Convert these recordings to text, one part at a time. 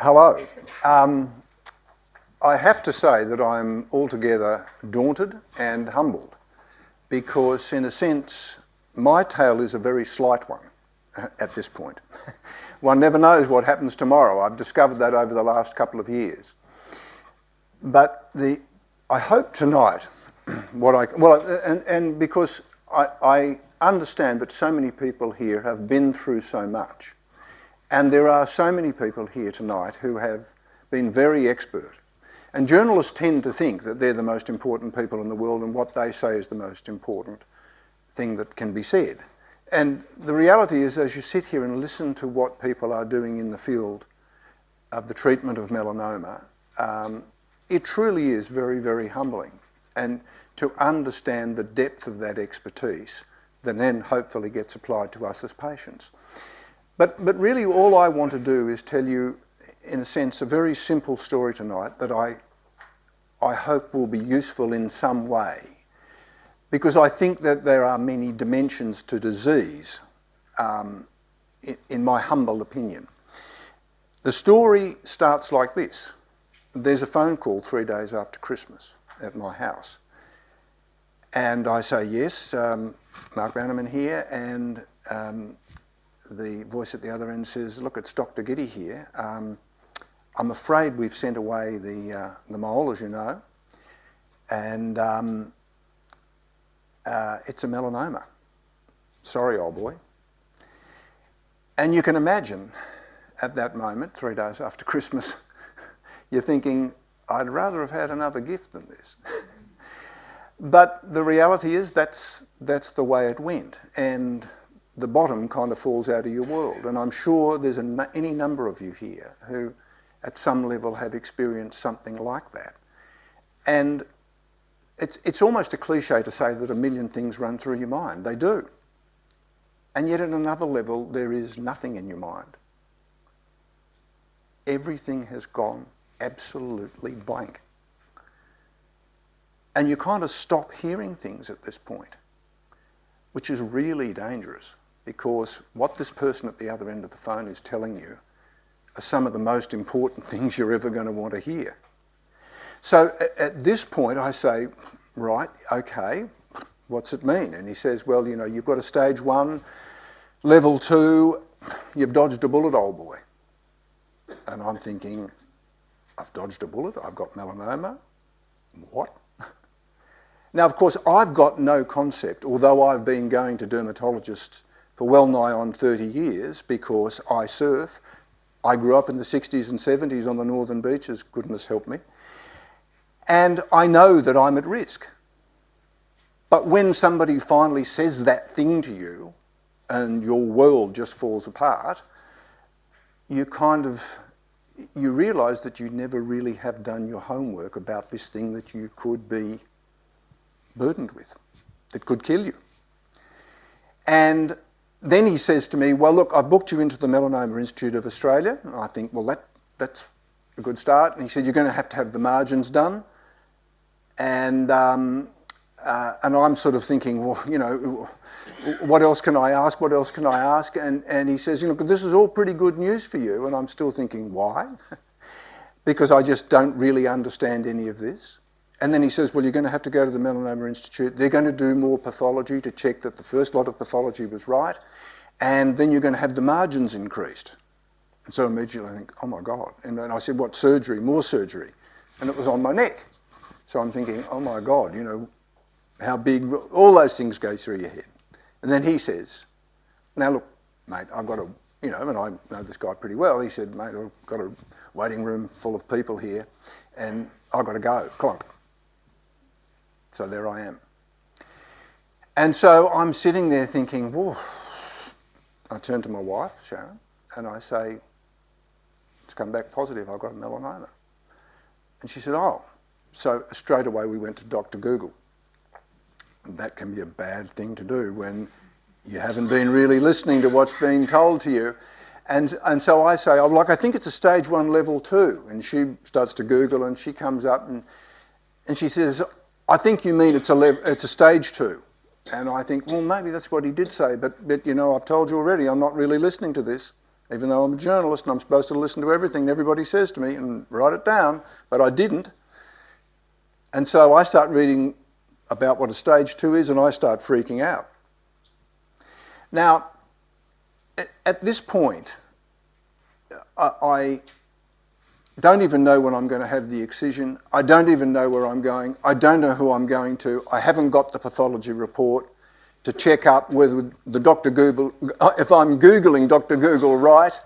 Hello. I have to say that I'm altogether daunted and humbled because, in a sense, my tale is a very slight one at this point. One never knows what happens tomorrow. I've discovered that over the last couple of years. But I hope tonight, because I understand that so many people here have been through so much, and there are so many people here tonight who have been very expert. And journalists tend to think that they're the most important people in the world and what they say is the most important thing that can be said. And the reality is, as you sit here and listen to what people are doing in the field of the treatment of melanoma, it truly is very, very humbling. And to understand the depth of that expertise that then hopefully gets applied to us as patients. But really all I want to do is tell you, in a sense, a very simple story tonight that I hope will be useful in some way, because I think that there are many dimensions to disease, in my humble opinion. The story starts like this. There's a phone call 3 days after Christmas at my house. And I say, yes, Mark Bannerman here, and the voice at the other end says, look, it's Dr. Giddy here. I'm afraid we've sent away the mole, as you know, and it's a melanoma. Sorry, old boy. And you can imagine at that moment, 3 days after Christmas, you're thinking, I'd rather have had another gift than this. But the reality is that's the way it went. And the bottom kind of falls out of your world. And I'm sure there's any number of you here who at some level have experienced something like that. And it's almost a cliche to say that a million things run through your mind. They do. And yet at another level, there is nothing in your mind. Everything has gone absolutely blank. And you kind of stop hearing things at this point, which is really dangerous, because what this person at the other end of the phone is telling you are some of the most important things you're ever going to want to hear. So at this point I say, right, okay, what's it mean? And he says, well, you know, you've got a stage 1, level 2, you've dodged a bullet, old boy. And I'm thinking, I've dodged a bullet, I've got melanoma, what? Now, of course, I've got no concept, although I've been going to dermatologists for well nigh on 30 years because I surf. I grew up in the 60s and 70s on the northern beaches, goodness help me. And I know that I'm at risk. But when somebody finally says that thing to you and your world just falls apart, you realise that you never really have done your homework about this thing that you could be burdened with, that could kill you. And then he says to me, well, look, I've booked you into the Melanoma Institute of Australia. And I think, well, that's a good start. And he said, you're going to have the margins done. And I'm sort of thinking, well, you know, what else can I ask? What else can I ask? And he says, you know, this is all pretty good news for you. And I'm still thinking, why? Because I just don't really understand any of this. And then he says, well, you're going to have to go to the Melanoma Institute. They're going to do more pathology to check that the first lot of pathology was right. And then you're going to have the margins increased. And so immediately I think, oh my God. And then I said, what, surgery? More surgery? And it was on my neck. So I'm thinking, oh my God, you know, how big, all those things go through your head. And then he says, now look, mate, I've got you know, and I know this guy pretty well. He said, mate, I've got a waiting room full of people here and I've got to go, clunk. So there I am. And so I'm sitting there thinking, whoa. I turn to my wife, Sharon, and I say, it's come back positive, I've got a melanoma. And she said, oh. So straight away we went to Dr. Google. And that can be a bad thing to do when you haven't been really listening to what's being told to you. And so I say, I think it's a stage 1, level 2. And she starts to Google and she comes up and she says, I think you mean it's a stage 2. And I think, well, maybe that's what he did say, but you know, I've told you already, I'm not really listening to this even though I'm a journalist and I'm supposed to listen to everything everybody says to me and write it down, but I didn't. And so I start reading about what a stage 2 is and I start freaking out. Now, at this point, I don't even know when I'm going to have the excision. I don't even know where I'm going. I don't know who I'm going to. I haven't got the pathology report to check up whether the Dr. Google, if I'm Googling Dr. Google right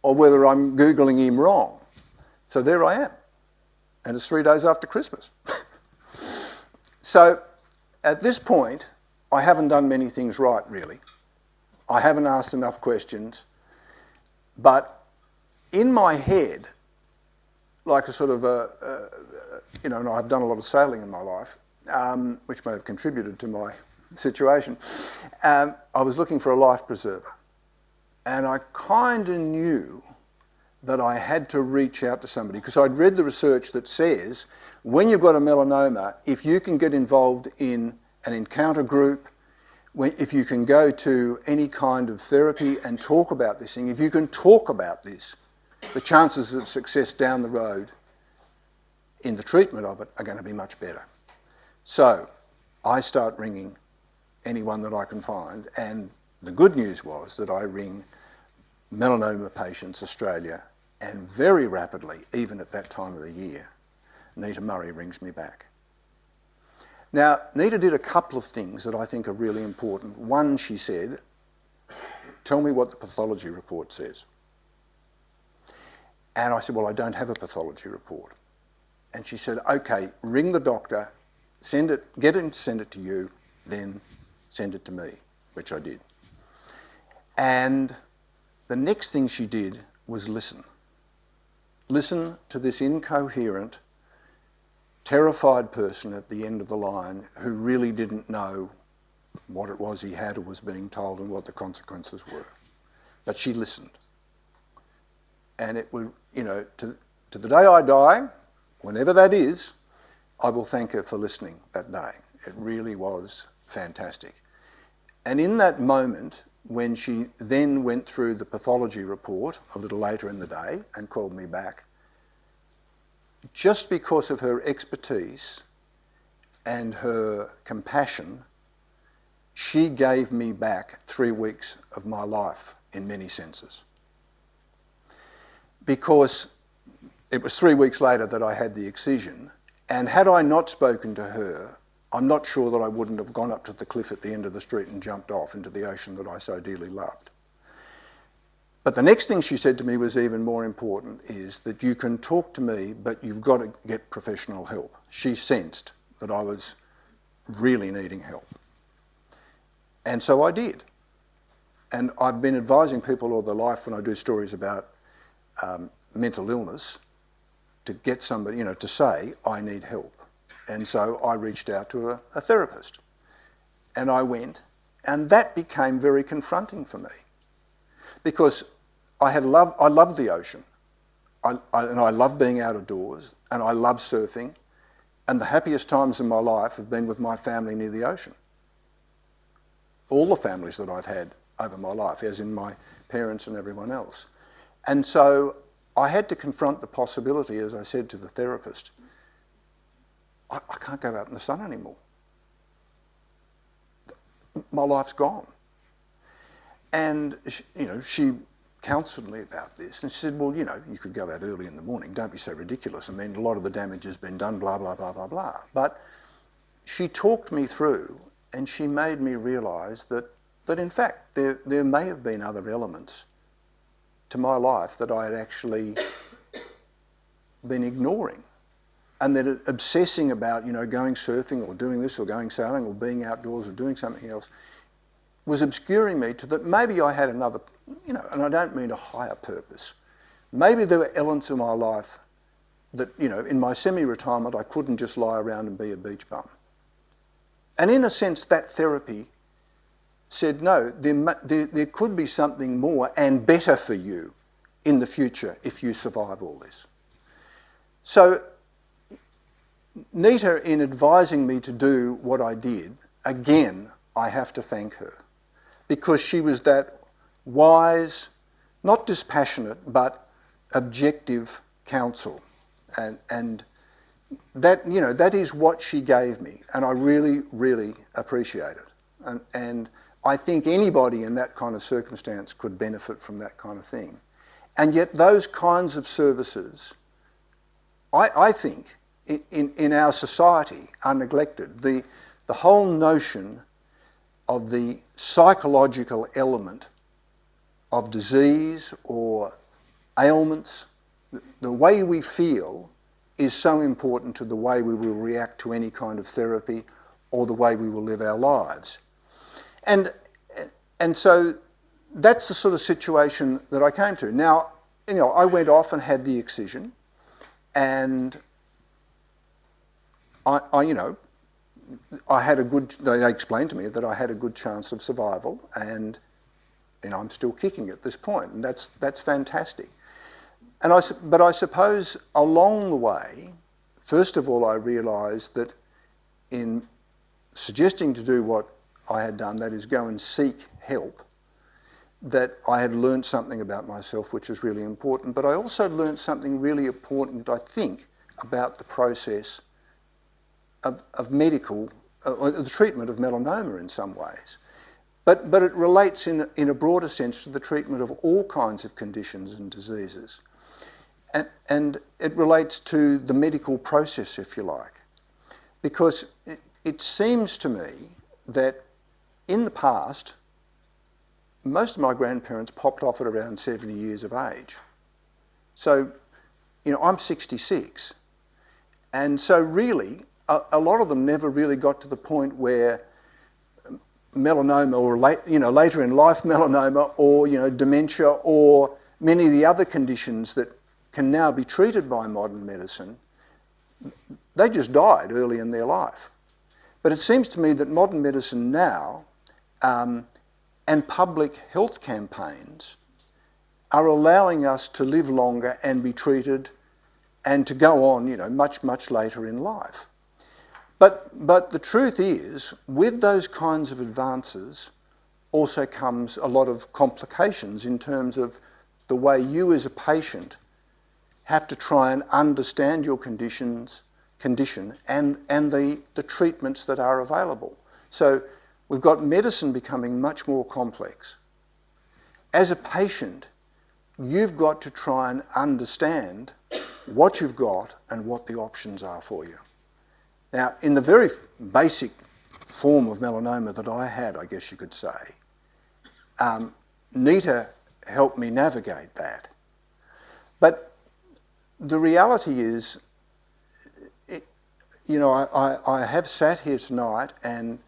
or whether I'm Googling him wrong. So there I am. And it's 3 days after Christmas. So at this point, I haven't done many things right, really. I haven't asked enough questions. But in my head, like a sort of and I've done a lot of sailing in my life, which may have contributed to my situation. I was looking for a life preserver. And I kind of knew that I had to reach out to somebody because I'd read the research that says when you've got a melanoma, if you can get involved in an encounter group, if you can go to any kind of therapy and talk about this thing, if you can talk about this, the chances of success down the road in the treatment of it are going to be much better. So I start ringing anyone that I can find, and the good news was that I ring Melanoma Patients Australia, and very rapidly, even at that time of the year, Nita Murray rings me back. Now, Nita did a couple of things that I think are really important. One, she said, tell me what the pathology report says. And I said, well, I don't have a pathology report. And she said, okay, ring the doctor, get him to send it to you, then send it to me, which I did. And the next thing she did was listen. Listen to this incoherent, terrified person at the end of the line who really didn't know what it was he had or was being told and what the consequences were. But she listened. And it would, to the day I die, whenever that is, I will thank her for listening that day. It really was fantastic. And in that moment, when she then went through the pathology report a little later in the day and called me back, just because of her expertise and her compassion, she gave me back 3 weeks of my life in many senses. Because it was 3 weeks later that I had the excision, and had I not spoken to her, I'm not sure that I wouldn't have gone up to the cliff at the end of the street and jumped off into the ocean that I so dearly loved. But the next thing she said to me was even more important, is that you can talk to me, but you've got to get professional help. She sensed that I was really needing help. And so I did. And I've been advising people all their life when I do stories about mental illness to get somebody, to say, I need help. And so I reached out to a therapist. And I went, and that became very confronting for me. Because I loved the ocean. And I love being out of doors, and I love surfing. And the happiest times in my life have been with my family near the ocean. All the families that I've had over my life, as in my parents and everyone else. And so I had to confront the possibility, as I said to the therapist, I can't go out in the sun anymore. My life's gone. And she counselled me about this, and she said, well, you could go out early in the morning. Don't be so ridiculous. I mean, a lot of the damage has been done, blah, blah, blah, blah, blah. But she talked me through, and she made me realise that in fact there may have been other elements to my life that I had actually been ignoring, and that obsessing about going surfing or doing this or going sailing or being outdoors or doing something else was obscuring me to that maybe I had another, and I don't mean a higher purpose. Maybe there were elements of my life that, in my semi-retirement I couldn't just lie around and be a beach bum. And in a sense that therapy said, no, there could be something more and better for you in the future if you survive all this. So Nita, in advising me to do what I did, again, I have to thank her, because she was that wise, not dispassionate, but objective counsel. And that, you know, that is what she gave me, and I really, really appreciate it. And I think anybody in that kind of circumstance could benefit from that kind of thing. And yet those kinds of services, I think, in our society are neglected. The whole notion of the psychological element of disease or ailments, the way we feel is so important to the way we will react to any kind of therapy or the way we will live our lives. And so that's the sort of situation that I came to. Now, you know, I went off and had the excision, and I you know, I had a good, they explained to me that I had a good chance of survival, and you know, I'm still kicking at this point, and that's fantastic. But I suppose along the way, first of all, I realised that in suggesting to do what I had done, that is go and seek help, that I had learned something about myself which was really important, but I also learned something really important, I think, about the process of medical, or the treatment of melanoma in some ways. But it relates in a broader sense to the treatment of all kinds of conditions and diseases. And it relates to the medical process, if you like. Because it seems to me that in the past, most of my grandparents popped off at around 70 years of age. So, you know, I'm 66. And so really, a lot of them never really got to the point where melanoma, or later in life melanoma, or dementia, or many of the other conditions that can now be treated by modern medicine, they just died early in their life. But it seems to me that modern medicine now and public health campaigns are allowing us to live longer and be treated and to go on, much, much later in life. But the truth is, with those kinds of advances also comes a lot of complications in terms of the way you as a patient have to try and understand your condition and the treatments that are available. So we've got medicine becoming much more complex. As a patient, you've got to try and understand what you've got and what the options are for you. Now, in the very basic form of melanoma that I had, I guess you could say, Nita helped me navigate that. But the reality is, I have sat here tonight and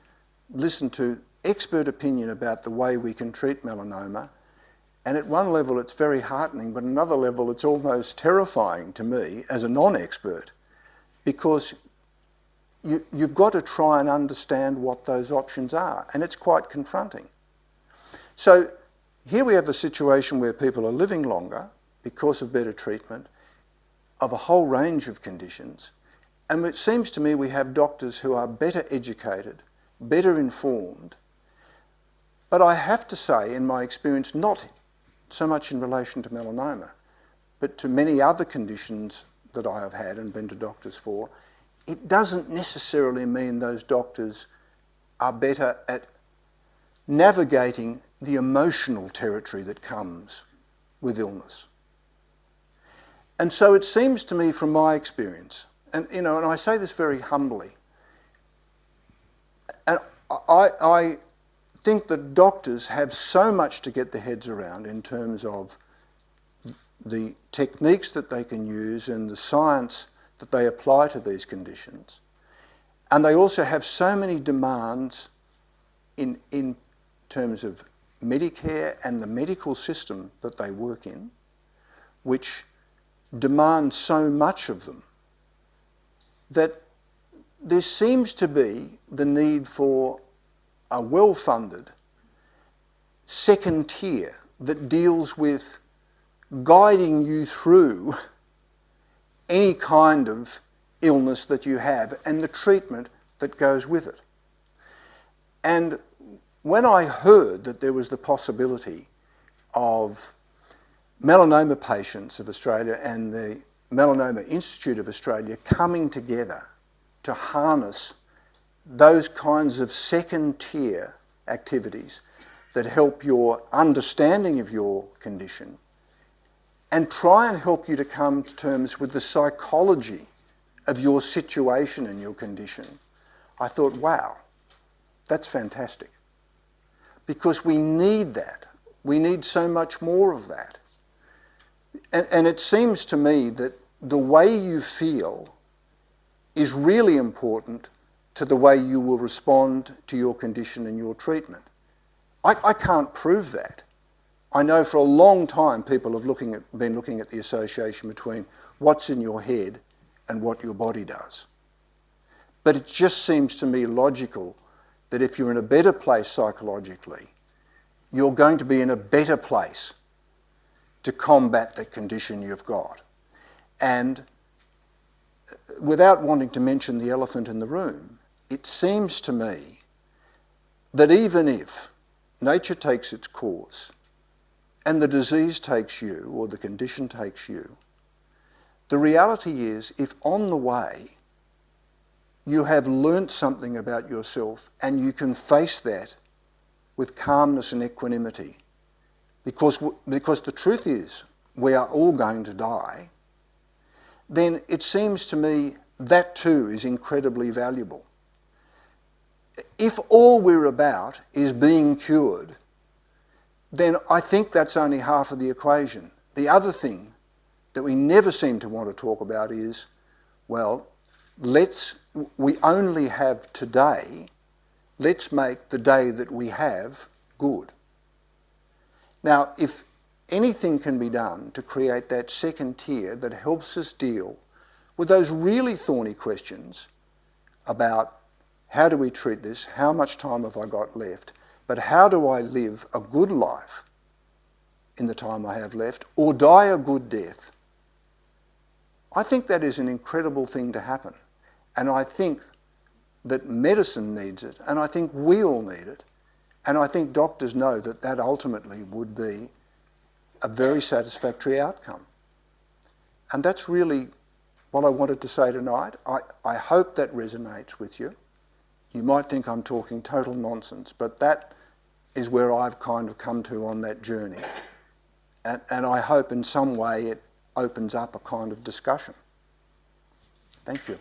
listened to expert opinion about the way we can treat melanoma, and at one level it's very heartening, but at another level it's almost terrifying to me as a non-expert, because you've got to try and understand what those options are, and it's quite confronting. So here we have a situation where people are living longer because of better treatment of a whole range of conditions, and it seems to me we have doctors who are better educated, better informed. But I have to say, in my experience, not so much in relation to melanoma, but to many other conditions that I have had and been to doctors for, it doesn't necessarily mean those doctors are better at navigating the emotional territory that comes with illness. And so it seems to me, from my experience, and I say this very humbly, and I think that doctors have so much to get their heads around in terms of the techniques that they can use and the science that they apply to these conditions. And they also have so many demands in terms of Medicare and the medical system that they work in, which demand so much of them, that there seems to be the need for a well-funded second tier that deals with guiding you through any kind of illness that you have and the treatment that goes with it. And when I heard that there was the possibility of Melanoma Patients of Australia and the Melanoma Institute of Australia coming together to harness those kinds of second-tier activities that help your understanding of your condition and try and help you to come to terms with the psychology of your situation and your condition. I thought, wow, that's fantastic. Because we need that. We need so much more of that. And it seems to me that the way you feel is really important to the way you will respond to your condition and your treatment. I can't prove that. I know for a long time people have been looking at the association between what's in your head and what your body does. But it just seems to me logical that if you're in a better place psychologically, you're going to be in a better place to combat the condition you've got. And without wanting to mention the elephant in the room, it seems to me that even if nature takes its course and the disease takes you or the condition takes you, the reality is if on the way you have learnt something about yourself and you can face that with calmness and equanimity, because the truth is we are all going to die, then it seems to me that too is incredibly valuable. If all we're about is being cured, then I think that's only half of the equation. The other thing that we never seem to want to talk about is, well, we only have today, let's make the day that we have good. Now, if anything can be done to create that second tier that helps us deal with those really thorny questions about how do we treat this, how much time have I got left, but how do I live a good life in the time I have left, or die a good death, I think that is an incredible thing to happen. And I think that medicine needs it, and I think we all need it, and I think doctors know that that ultimately would be a very satisfactory outcome. And that's really what I wanted to say tonight. I hope that resonates with you. You might think I'm talking total nonsense, but that is where I've kind of come to on that journey. And I hope in some way it opens up a kind of discussion. Thank you.